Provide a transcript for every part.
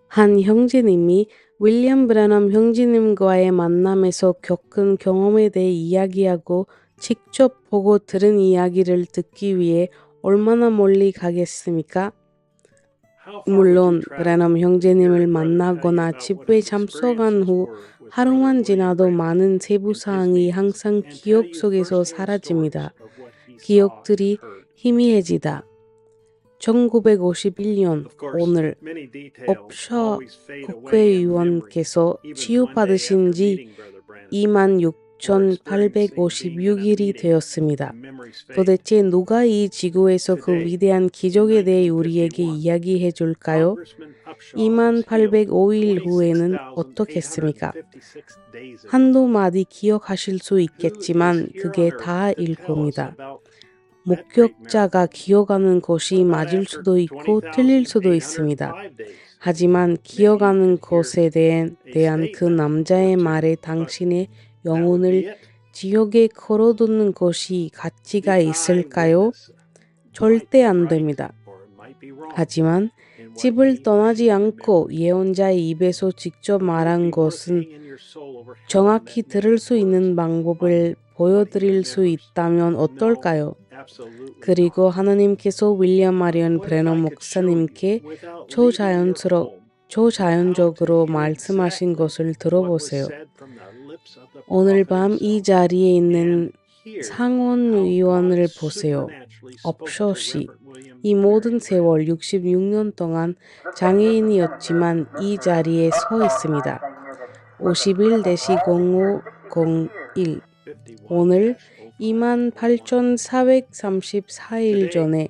한 형제님이 윌리엄 브래넘 형제님과의 만남에서 겪은 경험에 대해 이야기하고 직접 보고 들은 이야기를 듣기 위해 얼마나 멀리 가겠습니까? 물론 브래넘 형제님을 만나거나 집회에 참석한 후 하루만 지나도 많은 세부사항이 항상 기억 속에서 사라집니다. 기억들이 희미해지다. 1951년 오늘 업셔 국회의원께서 치유받으신 지 26,856일이 되었습니다. 도대체 누가 이 지구에서 그 위대한 기적에 대해 우리에게 이야기해 줄까요? 2805일 후에는 어떻겠습니까? 한두 마디 기억하실 수 있겠지만 그게 다일 겁니다. 목격자가 기억하는 것이 맞을 수도 있고 틀릴 수도 있습니다. 하지만 기억하는 것에 대한 그 남자의 말에 당신의 영혼을 지옥에 걸어두는 것이 가치가 있을까요? 절대 안 됩니다. 하지만 집을 떠나지 않고 예언자의 입에서 직접 말한 것은 정확히 들을 수 있는 방법을 보여드릴 수 있다면 어떨까요? 그리고 하나님께서 윌리엄 마리언 브래넘 목사님께 초자연적으로 말씀하신 것을 들어보세요. 오늘 밤 이 자리에 있는 상원의원을 보세요. 업셔 씨. 이 모든 세월 66년 동안 장애인이었지만 이 자리에 서 있습니다. 51-0501 오늘 28,434일 전에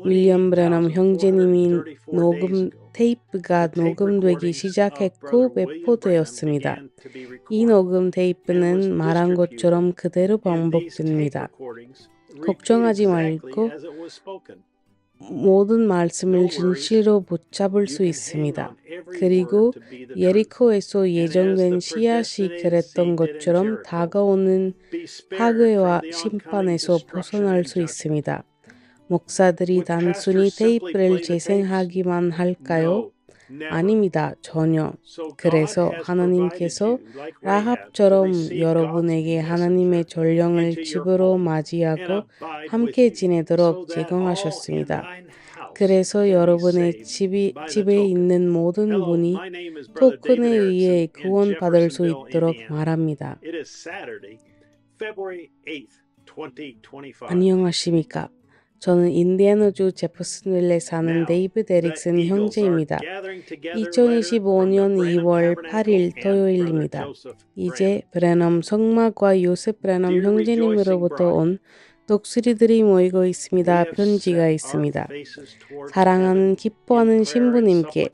윌리엄 브래넘 형제님이 녹음 테이프가 녹음되기 시작했고 배포되었습니다. 이 녹음 테이프는 말한 것처럼 그대로 반복됩니다. 걱정하지 말고 모든 말씀을 진실로 붙잡을 수 있습니다. 그리고 예리코에서 예정된 씨앗이 그랬던 것처럼 다가오는 파괴와 심판에서 벗어날 수 있습니다. 목사들이 단순히 테이프를 재생하기만 할까요? 아닙니다. 전혀. 그래서 하나님께서 라합처럼 여러분에게 하나님의 전령을 집으로 맞이하고 함께 지내도록 제공하셨습니다. 그래서 여러분의 집에 있는 모든 분이 토큰에 의해 구원받을 수 있도록 말합니다. 안녕하십니까? 저는 인디애나주 제퍼슨빌에 사는 데이비드 에릭슨 형제입니다. 2025년 2월 8일 토요일입니다. 이제 브래넘 성마과 요셉 브래넘 형제님으로부터 온 독수리들이 모이고 있습니다. 편지가 있습니다. 사랑하는 기뻐하는 신부님께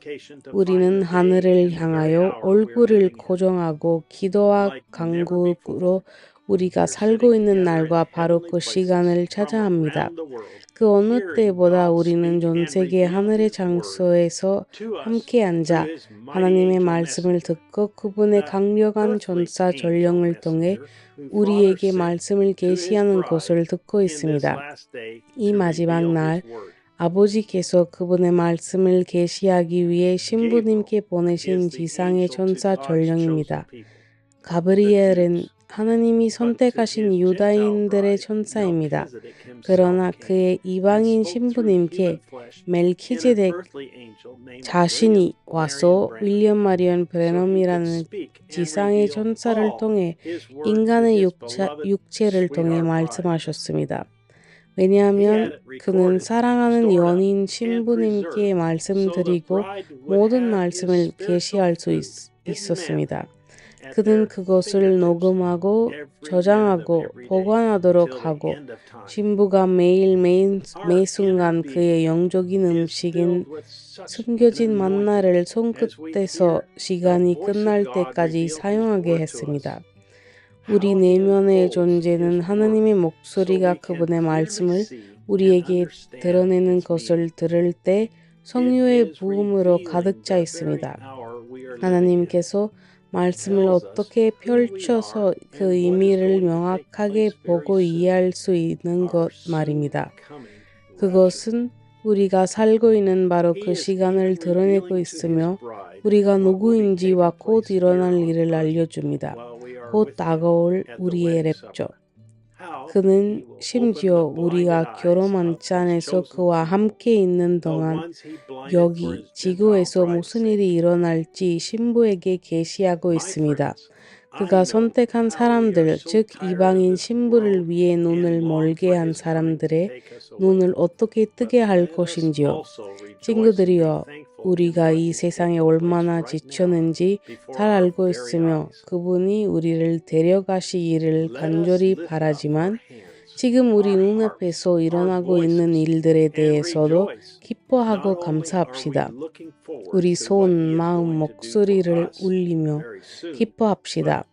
우리는 하늘을 향하여 얼굴을 고정하고 기도와 간구로 우리가 살고 있는 날과 바로 그 시간을 찾아 합니다. 그 어느 때보다 우리는 전 세계 하늘의 장소에서 함께 앉아 하나님의 말씀을 듣고 그분의 강력한 전사 전령을 통해 우리에게 말씀을 계시하는 것을 듣고 있습니다. 이 마지막 날 아버지께서 그분의 말씀을 계시하기 위해 신부님께 보내신 지상의 천사 전령입니다. 가브리엘은 하나님이 선택하신 유다인들의 천사입니다. 그러나 그의 이방인 신부님께 멜키제덱 자신이 와서 윌리엄 마리언 브래넘이라는 지상의 천사를 통해 인간의 육체를 통해 말씀하셨습니다. 왜냐하면 그는 사랑하는 연인 신부님께 말씀드리고 모든 말씀을 계시할 수 있었습니다. 그는 그것을 녹음하고 저장하고 보관하도록 하고 신부가 매일 매 순간 그의 영적인 음식인 숨겨진 만나를 손끝에서 시간이 끝날 때까지 사용하게 했습니다. 우리 내면의 존재는 하나님의 목소리가 그분의 말씀을 우리에게 드러내는 것을 들을 때 성령의 부음으로 가득 차 있습니다. 하나님께서 말씀을 어떻게 펼쳐서 그 의미를 명확하게 보고 이해할 수 있는 것 말입니다. 그것은 우리가 살고 있는 바로 그 시간을 드러내고 있으며 우리가 누구인지와 곧 일어날 일을 알려줍니다. 곧 다가올 우리의 랩처. 그는 심지어 우리가 결혼 안에서 그와 함께 있는 동안 여기 지구에서 무슨 일이 일어날지 신부에게 계시하고 있습니다. 그가 선택한 사람들, 즉 이방인 신부를 위해 눈을 멀게 한 사람들의 눈을 어떻게 뜨게 할 것인지요. 친구들이여, 우리가 이 세상에 얼마나 지쳤는지 잘 알고 있으며 그분이 우리를 데려가시기를 간절히 바라지만 지금 우리 눈앞에서 일어나고 있는 일들에 대해서도 기뻐하고 감사합시다. 우리 손, 마음, 목소리를 울리며 기뻐합시다.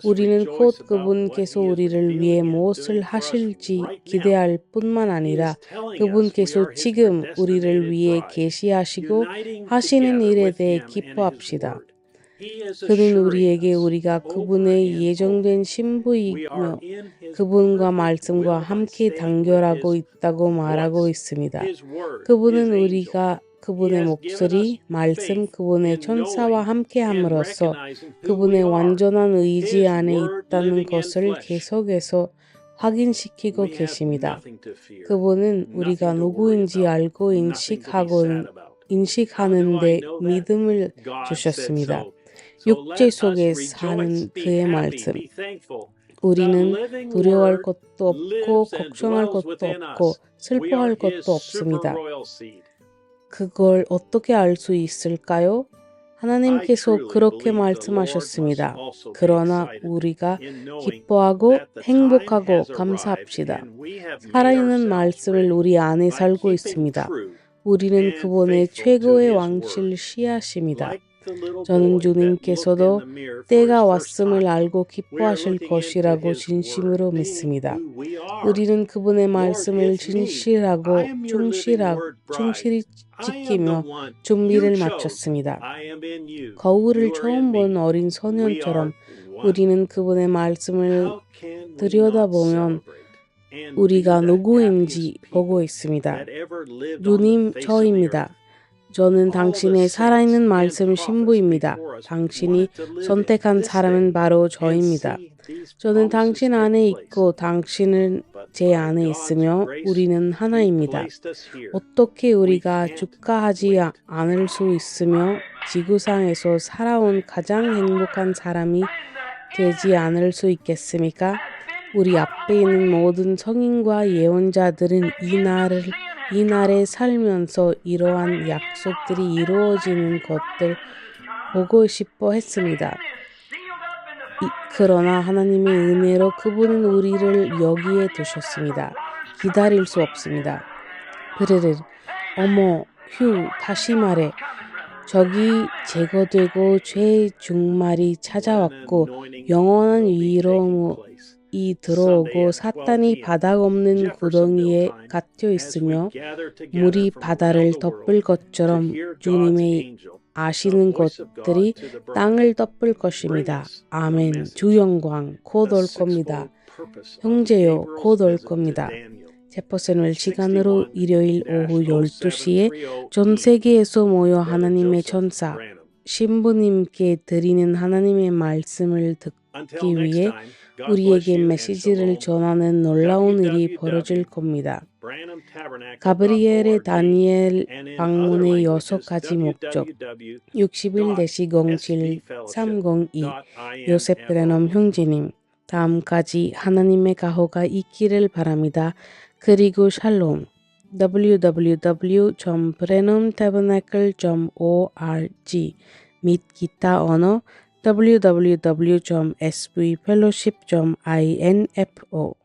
우리는 곧 그분께서 우리를 위해 무엇을 하실지 기대할 뿐만 아니라 그분께서 지금 우리를 위해 계시하시고 하시는 일에 대해 기뻐합시다. 그는 우리에게 우리가 그분의 예정된 신부이며 그분과 말씀과 함께 단결하고 있다고 말하고 있습니다. 그분은 우리가 그분의 목소리, 말씀, 그분의 천사와 함께함으로써 그분의 완전한 의지 안에 있다는 것을 계속해서 확인시키고 계십니다. 그분은 우리가 누구인지 알고 인식하는 데 믿음을 주셨습니다. 육체 속에 사는 그의 말씀. 우리는 두려워할 것도 없고 걱정할 것도 없고 슬퍼할 것도 없습니다. 그걸 어떻게 알 수 있을까요? 하나님께서 그렇게 말씀하셨습니다. 그러나 우리가 기뻐하고 행복하고 감사합시다. 살아있는 말씀을 우리 안에 살고 있습니다. 우리는 그분의 최고의 왕실 씨앗입니다. 저는 주님께서도 때가 왔음을 알고 기뻐하실 것이라고 진심으로 믿습니다. 우리는 그분의 말씀을 충실히 지키며 준비를 마쳤습니다. 거울을 처음 본 어린 소년처럼 우리는 그분의 말씀을 들여다보면 우리가 누구인지 보고 있습니다. 주님, 저입니다. 저는 당신의 살아있는 말씀 신부입니다. 당신이 선택한 사람은 바로 저입니다. 저는 당신 안에 있고 당신은 제 안에 있으며 우리는 하나입니다. 어떻게 우리가 주가하지 않을 수 있으며 지구상에서 살아온 가장 행복한 사람이 되지 않을 수 있겠습니까? 우리 앞에 있는 모든 성인과 예언자들은 이 날에 살면서 이러한 약속들이 이루어지는 것들 보고 싶어 했습니다. 그러나 하나님의 은혜로 그분은 우리를 여기에 두셨습니다. 기다릴 수 없습니다. 다시 말해. 적이 제거되고 죄의 종말이 찾아왔고 영원한 위로움이 들어오고 사탄이 바닥 없는 구덩이에 갇혀 있으며 물이 바다를 덮을 것처럼 주님의 아시는 것들이 땅을 덮을 것입니다. 아멘. 주 영광 곧 올 겁니다. 형제요 곧 올 겁니다. 제퍼슨웰 시간으로 일요일 오후 12시에 전 세계에서 모여 하나님의 천사, 신부님께 드리는 하나님의 말씀을 듣기 위해 우리에게 메시지를 전하는 놀라운 일이 벌어질 겁니다. 가브리엘의 다니엘 방문의 6가지 목적 61-07-302 요셉 브래넘 형제님 다음까지 하나님의 가호가 있기를 바랍니다. 그리고 샬롬 www.branhamtabernacle.org 및 기타 언어 www.svfellowship.info